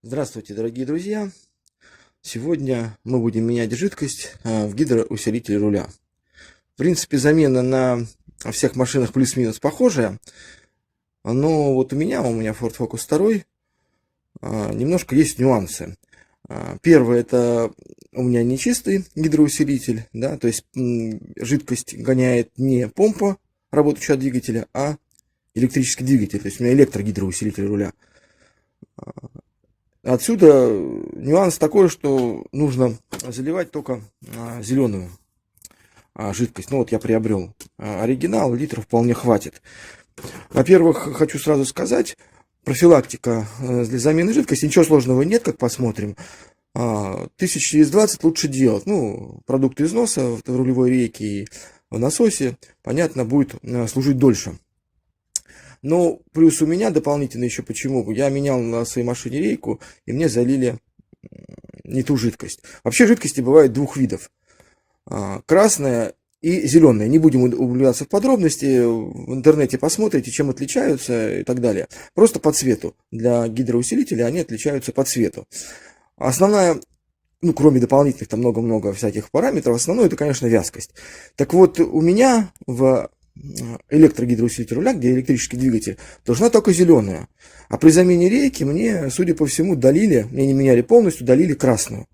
Здравствуйте, дорогие друзья! Сегодня мы будем менять жидкость в гидроусилителе руля. В принципе, замена на всех машинах плюс-минус похожая, но вот у меня Ford Focus 2, немножко есть нюансы. Первое, это у меня не чистый гидроусилитель, да, то есть жидкость гоняет не помпа, работающая от двигателя, а электрический двигатель, то есть у меня электрогидроусилитель руля. Отсюда нюанс такой, что нужно заливать только зеленую жидкость. Ну вот я приобрел оригинал, литров вполне хватит. Во-первых, хочу сразу сказать, профилактика для замены жидкости, ничего сложного нет, как посмотрим. 1000 через 20 лучше делать. Ну, продукты износа в рулевой рейке и в насосе, понятно, будет служить дольше. Но плюс у меня дополнительно еще почему? Я менял на своей машине рейку, и мне залили не ту жидкость. Вообще жидкости бывают двух видов. Красная и зеленая. Не будем углубляться в подробности. В интернете посмотрите, чем отличаются и так далее. Просто по цвету. Для гидроусилителя они отличаются по цвету. Основная, ну, кроме дополнительных, там много-много всяких параметров, основное это, конечно, вязкость. Так вот, у меня в электрогидроусилитель руля, где электрический двигатель, должна только зеленая. А при замене рейки мне, судя по всему, долили, мне не меняли полностью, долили красную.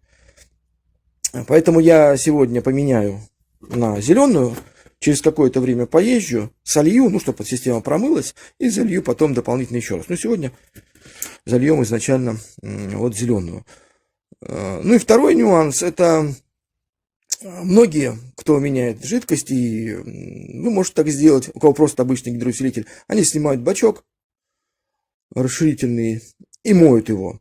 Поэтому я сегодня поменяю на зеленую, через какое-то время поезжу, солью, ну, чтобы система промылась, и залью потом дополнительно еще раз. Но сегодня зальем изначально вот зеленую. Ну и второй нюанс, это многие, кто меняет жидкость, и вы можете так сделать, у кого просто обычный гидроусилитель, они снимают бачок расширительный и моют его.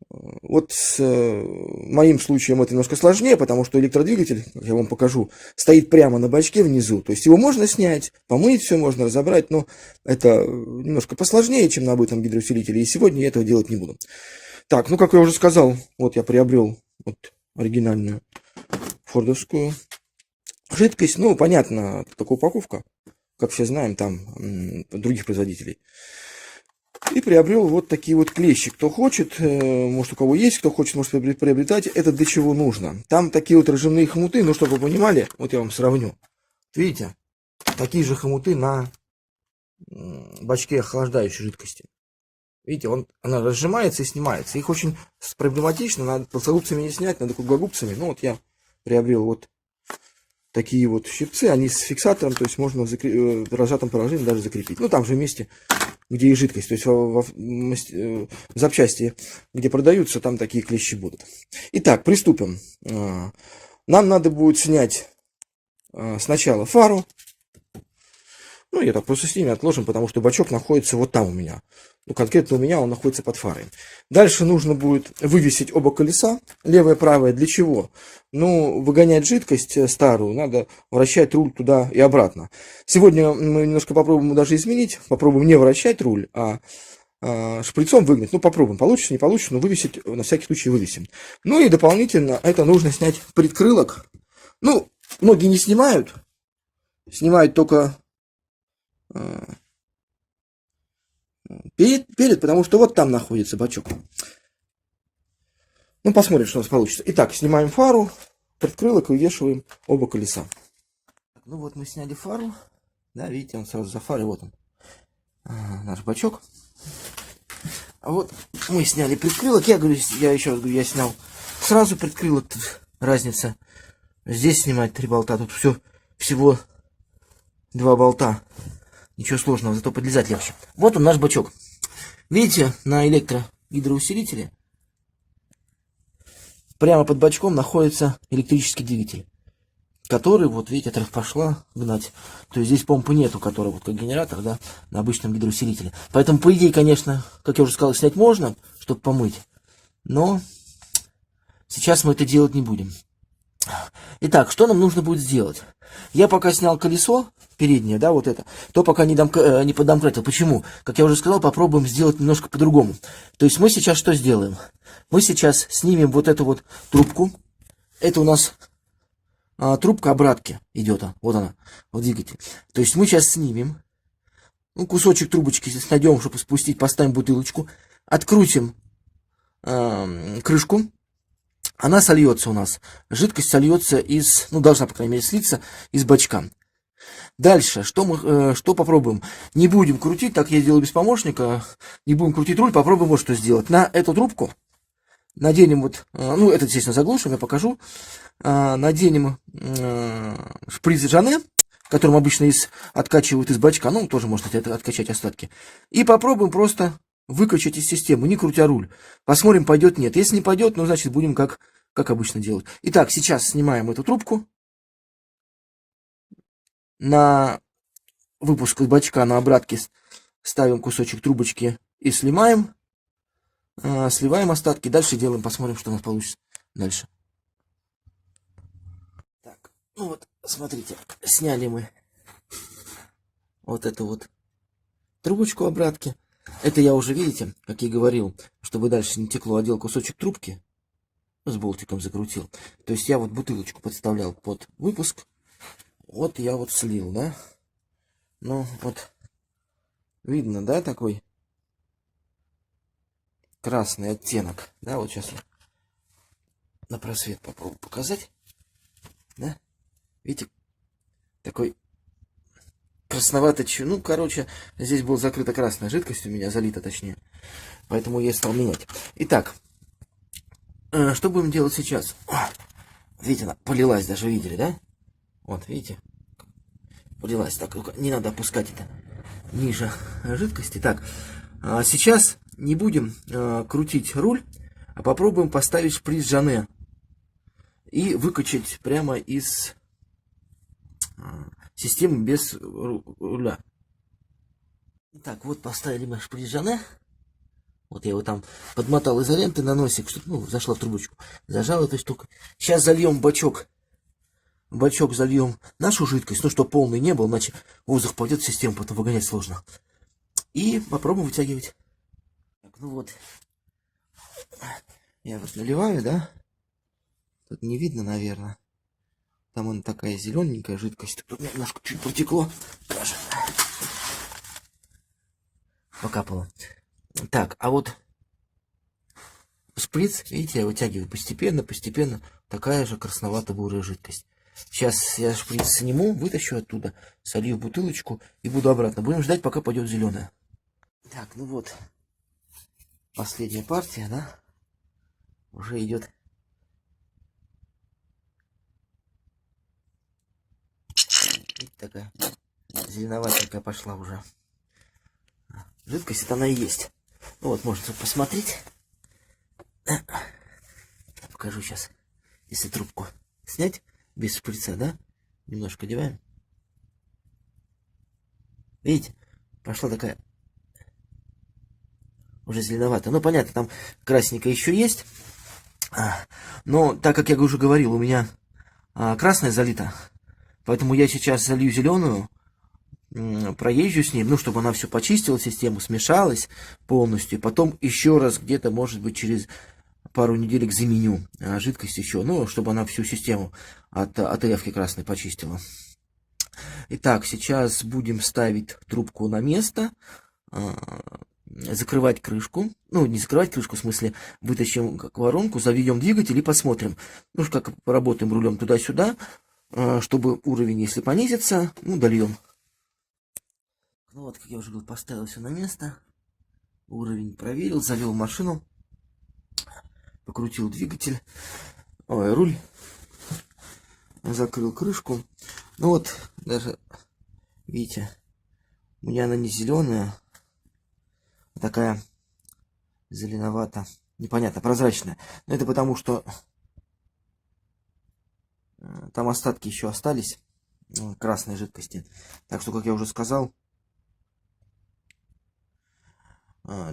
Вот с моим случаем это немножко сложнее, потому что электродвигатель, как я вам покажу, стоит прямо на бачке внизу. То есть его можно снять, помыть все можно, разобрать, но это немножко посложнее, чем на обычном гидроусилителе, и сегодня я этого делать не буду. Так, ну как я уже сказал, вот я приобрел вот оригинальную фордовскую жидкость. Ну, понятно, такая упаковка, как все знаем, там других производителей. И приобрел вот такие вот клещи. Кто хочет, может у кого есть, кто хочет, может приобретать. Это для чего нужно? Там такие вот разжимные хомуты, ну, чтобы вы понимали, вот я вам сравню. Видите, такие же хомуты на бачке охлаждающей жидкости. Видите, она разжимается и снимается. Их очень проблематично, надо плоскогубцами не снять, надо круглогубцами. Ну, вот я приобрел вот такие вот щипцы, они с фиксатором, то есть можно в разжатом положении даже закрепить. Ну, там же вместе, где и жидкость, то есть в запчасти, где продаются, там такие клещи будут. Итак, приступим. Нам надо будет снять сначала фару. Ну, я так просто снимем, отложим, потому что бачок находится вот там у меня. Ну, конкретно у меня он находится под фарой. Дальше нужно будет вывесить оба колеса, левое и правое. Для чего? Ну, выгонять жидкость старую, надо вращать руль туда и обратно. Сегодня мы немножко попробуем даже изменить. Попробуем не вращать руль, а шприцом выгнать. Ну, попробуем. Получится, не получится, но вывесить, на всякий случай вывесим. Ну, и дополнительно это нужно снять предкрылок. Ну, многие не снимают. Снимают только перед, потому что вот там находится бачок. Ну, посмотрим, что у нас получится. Итак, снимаем фару, предкрылок и вывешиваем оба колеса. Ну вот мы сняли фару. Да, видите, он сразу за фарой, вот он, наш бачок. А вот мы сняли предкрылок. Я говорю, я еще раз говорю, я снял сразу предкрылок. Тут разница. Здесь снимать 3 болта, тут всего 2 болта. Ничего сложного, зато подлезать легче. Вот он наш бачок. Видите, на электрогидроусилителе прямо под бачком находится электрический двигатель, который, вот видите, пошла гнать. То есть здесь помпы нету, которая вот как генератор, да, на обычном гидроусилителе. Поэтому, по идее, конечно, как я уже сказал, снять можно, чтобы помыть. Но сейчас мы это делать не будем. Итак, что нам нужно будет сделать? Я пока снял колесо переднее, да, вот это, то пока не поддомкратил. Почему? Как я уже сказал, попробуем сделать немножко по-другому. То есть мы сейчас что сделаем? Мы сейчас снимем вот эту вот трубку. Это у нас трубка обратки идет, вот она, вот двигатель. То есть мы сейчас снимем, ну, кусочек трубочки здесь найдем, чтобы спустить, поставим бутылочку, открутим крышку, она сольется у нас. Жидкость сольется из, ну, должна, по крайней мере, слиться из бачка. Дальше, что попробуем? Не будем крутить, так я делаю без помощника, не будем крутить руль, попробуем вот что сделать. На эту трубку наденем вот, ну, это, естественно, заглушим, я покажу. Наденем шприц Жанне, которым обычно откачивают из бачка, ну, тоже можно откачать остатки. И попробуем просто выкачать из системы, не крутя руль. Посмотрим, пойдет, нет. Если не пойдет, ну, значит, будем как обычно делать. Итак, сейчас снимаем эту трубку. На выпуск из бачка на обратке ставим кусочек трубочки и сливаем. Сливаем остатки. Дальше делаем, посмотрим, что у нас получится дальше. Так, ну вот, смотрите, сняли мы вот эту вот трубочку обратки. Это я уже, видите, как я говорил, чтобы дальше не текло, одел кусочек трубки, с болтиком закрутил. То есть я вот бутылочку подставлял под выпуск. Вот я вот слил, да? Ну, вот видно, да, такой красный оттенок. Да, вот сейчас я на просвет попробую показать. Да? Видите, такой красноватый, ну, короче, здесь была закрыта красная жидкость у меня, залита точнее. Поэтому я стал менять. Итак, что будем делать сейчас? Видите, она полилась даже, видели, да? Вот, видите? Полилась. Так, не надо опускать это ниже жидкости. Так, сейчас не будем крутить руль, а попробуем поставить шприц Жанне и выкачать прямо из системы без руля. Так, вот поставили мы шприц Жанне. Вот я его там подмотал изолентой на носик, чтобы, ну, зашла в трубочку. Зажал эту штуку. Сейчас зальем бачок. В бачок зальем нашу жидкость, ну, чтобы полный не был, иначе воздух пойдет в систему, потом выгонять сложно. И попробуем вытягивать. Так, ну вот. Я вот наливаю, да? Тут не видно, наверное. Там она такая зелененькая жидкость. Тут немножко чуть протекло. Даже. Покапало. Так, а вот шприц, видите, я вытягиваю постепенно, постепенно. Такая же красновато-бурая жидкость. Сейчас я шприц сниму, вытащу оттуда, солью в бутылочку и буду обратно. Будем ждать, пока пойдет зеленая. Так, ну вот. Последняя партия, да? Уже идет. Видите, такая зеленоватенькая пошла уже. Жидкость это она и есть. Ну вот, можно посмотреть. Покажу сейчас. Если трубку снять без шприца, да? Немножко одеваем. Видите? Пошла такая уже зеленоватая. Ну, понятно, там красненькая еще есть. Но, так как я уже говорил, у меня красная залита. Поэтому я сейчас залью зеленую, проезжу с ним, ну, чтобы она все почистила систему, смешалась полностью. И потом еще раз где-то, может быть, через пару неделек заменю жидкость еще, ну, чтобы она всю систему от элевки красной почистила. Итак, сейчас будем ставить трубку на место, закрывать крышку, ну, не закрывать крышку, в смысле, вытащим воронку, заведем двигатель и посмотрим, ну, как поработаем рулем туда-сюда, чтобы уровень, если понизится, ну, дольем. Ну, вот, как я уже говорил, поставил все на место, уровень проверил, завел машину, покрутил двигатель, руль, закрыл крышку. Ну вот, даже, видите, у меня она не зеленая, а такая зеленовато, непонятно, прозрачная. Но это потому, что там остатки еще остались красной жидкости. Так что, как я уже сказал,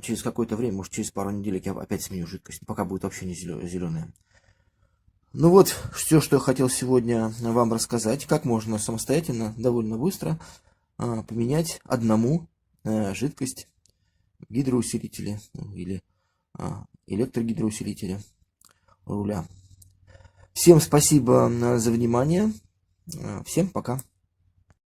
через какое-то время, может через пару недель я опять сменю жидкость, пока будет вообще не зеленая. Ну вот, все, что я хотел сегодня вам рассказать, как можно самостоятельно, довольно быстро поменять одному жидкость в гидроусилителе или электрогидроусилителе руля. Всем спасибо за внимание, всем пока.